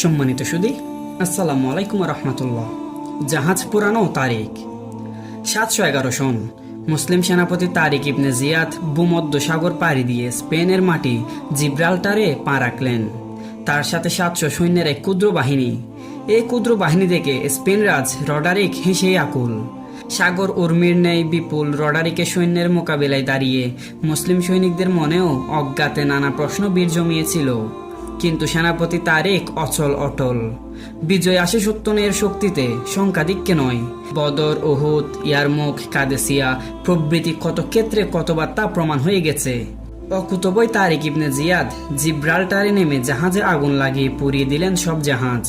সম্মানিত সুধী, আসসালামু আলাইকুম রহমতুল্লাহ। জাহাজ পুরানো তারিখ 711 সন। মুসলিম সেনাপতি তারিক ইবনে জিয়াদ ভূমধ্য সাগর পাড়ি দিয়ে স্পেনের মাটি জিব্রাল্টারে পা রাখলেন। তার সাথে 700 সৈন্যের এক ক্ষুদ্র বাহিনী। এই ক্ষুদ্র বাহিনী দেখে স্পেন রাজ রডারিক হেসে আকুল। সাগর উর্মির ন্যায় বিপুল রডারিকের সৈন্যের মোকাবিলায় দাঁড়িয়ে মুসলিম সৈনিকদের মনেও অজ্ঞাতে নানা প্রশ্ন বীর জমিয়েছিল। কিন্তু সেনাপতি তারেক অচল অটল। বিজয় আসে সত্যনের শক্তিতে, সংখ্যাধিক্যে নয়। বদর, উহুদ, ইয়ারমুখ, কাদেসিয়া প্রভৃতি কত ক্ষেত্রে কতবার তা প্রমাণ হয়ে গেছে। অকুতোভয় তারিক ইবনে জিয়াদ জিব্রাল্টারে নেমে জাহাজে আগুন লাগিয়ে পুড়িয়ে দিলেন সব জাহাজ।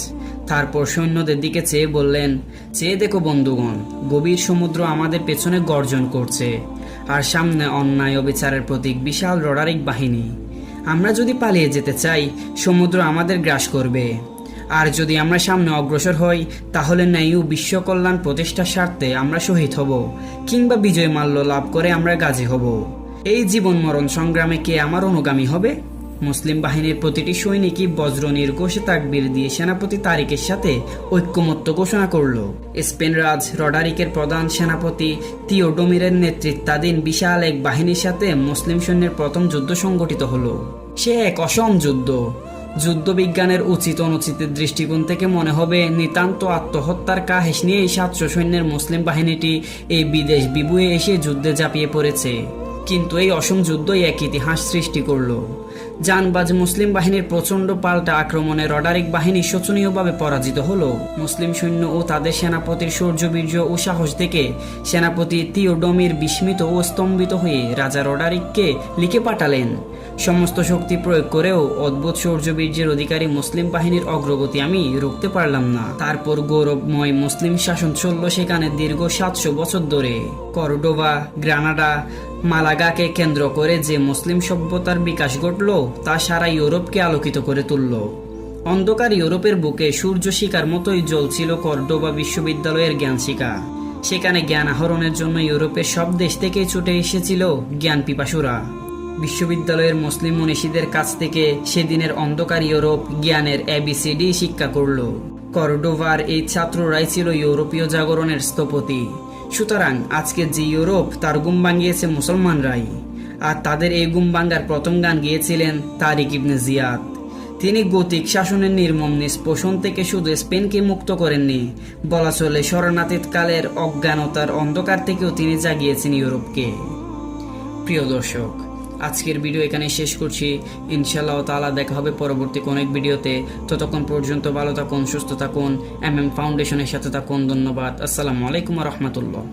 তারপর সৈন্যদের দিকে চেয়ে বললেন, চেয়ে দেখো বন্ধুগণ, গভীর সমুদ্র আমাদের পেছনে গর্জন করছে, আর সামনে অন্যায় অবিচারের প্রতীক বিশাল রডারিক বাহিনী। আমরা যদি পালিয়ে যেতে চাই, সমুদ্র আমাদের গ্রাস করবে। আর যদি আমরা সামনে অগ্রসর হই, তাহলে ন্যায় ও বিশ্ব কল্যাণ প্রতিষ্ঠার স্বার্থে আমরা শহীদ হব, কিংবা বিজয় মাল্য লাভ করে আমরা গাজী হব। এই জীবন মরণ সংগ্রামে কে আমার অনুগামী হবে? মুসলিম বাহিনীর প্রতিটি সৈনিকই বজ্র নির্ঘোষে তাকবীর দিয়ে সেনাপতি তারিকের সাথে ঐক্যমত্য ঘোষণা করল। স্পেন রাজ রডারিকের প্রধান সেনাপতি থিওডোমিরের নেতৃত্বাধীন বিশাল এক বাহিনীর সাথে মুসলিম সৈন্যের প্রথম যুদ্ধ সংগঠিত হলো। সে এক অসম যুদ্ধ। যুদ্ধবিজ্ঞানের উচিত অনুচিতের দৃষ্টিকোণ থেকে মনে হবে নিতান্ত আত্মহত্যার কাহিস নিয়ে 700 সৈন্যের মুসলিম বাহিনীটি এই বিদেশ বিভুয়ে এসে যুদ্ধে ঝাঁপিয়ে পড়েছে। কিন্তু এই অসম যুদ্ধই এক ইতিহাস সৃষ্টি করল। জানবাজ মুসলিম বাহিনীর প্রচণ্ড পাল্টা আক্রমণে রডারিক বাহিনী শোচনীয়ভাবে পরাজিত হলো। মুসলিম সৈন্য ও তাদের সেনাপতির শৌর্যবীর্য ও সাহস দেখে সেনাপতি থিওডোমির বিস্মিত ও স্তম্ভিত হয়ে রাজা রডারিককে লিখে পাঠালেন, সমস্ত শক্তি প্রয়োগ করেও অদ্ভুত শৌর্যবীর্যের অধিকারী মুসলিম বাহিনীর অগ্রগতি আমি রুখতে পারলাম না। তারপর গৌরবময় মুসলিম শাসন চলল সেখানে দীর্ঘ 700 বছর ধরে। কর্ডোবা, গ্রানাডা, মালাগাকে কেন্দ্র করে যে মুসলিম সভ্যতার বিকাশ ঘটল, তা সারা ইউরোপকে আলোকিত করে তুলল। অন্ধকার ইউরোপের বুকে সূর্য শিখার মতোই জ্বলছিল কর্ডোবা বিশ্ববিদ্যালয়ের জ্ঞান শিখা। সেখানে জ্ঞান আহরণের জন্য ইউরোপের সব দেশ থেকে ছুটে এসেছিল জ্ঞান পিপাসুরা। বিশ্ববিদ্যালয়ের মুসলিম মনীষীদের কাছ থেকে সেদিনের অন্ধকার ইউরোপ জ্ঞানের ABCD শিক্ষা করল। কর্ডোভার এই ছাত্ররাই ছিল ইউরোপীয় জাগরণের স্থপতি। সুতরাং আজকে যে ইউরোপ, তার ঘুম ভাঙিয়েছে মুসলমানরাই। আর তাদের এই ঘুম ভাঙ্গার প্রথম গান গিয়েছিলেন তারিক ইবনে জিয়াদ। তিনি গতিক শাসনের নির্মম নিষ্পোষণ থেকে শুধু স্পেনকে মুক্ত করেননি, বলা চলে শরণাতীত কালের অজ্ঞানতার অন্ধকার থেকেও তিনি জাগিয়েছেন ইউরোপকে। প্রিয় দর্শক, আজকের ভিডিও এখানে শেষ করছি। ইনশাআল্লাহ তাআলা দেখা হবে পরবর্তী কোন এক ভিডিওতে। ততক্ষণ পর্যন্ত ভালো থাকুন, সুস্থ থাকুন, MM ফাউন্ডেশনের সাথে থাকুন। ধন্যবাদ। আসসালামু আলাইকুম ওয়া রাহমাতুল্লাহ।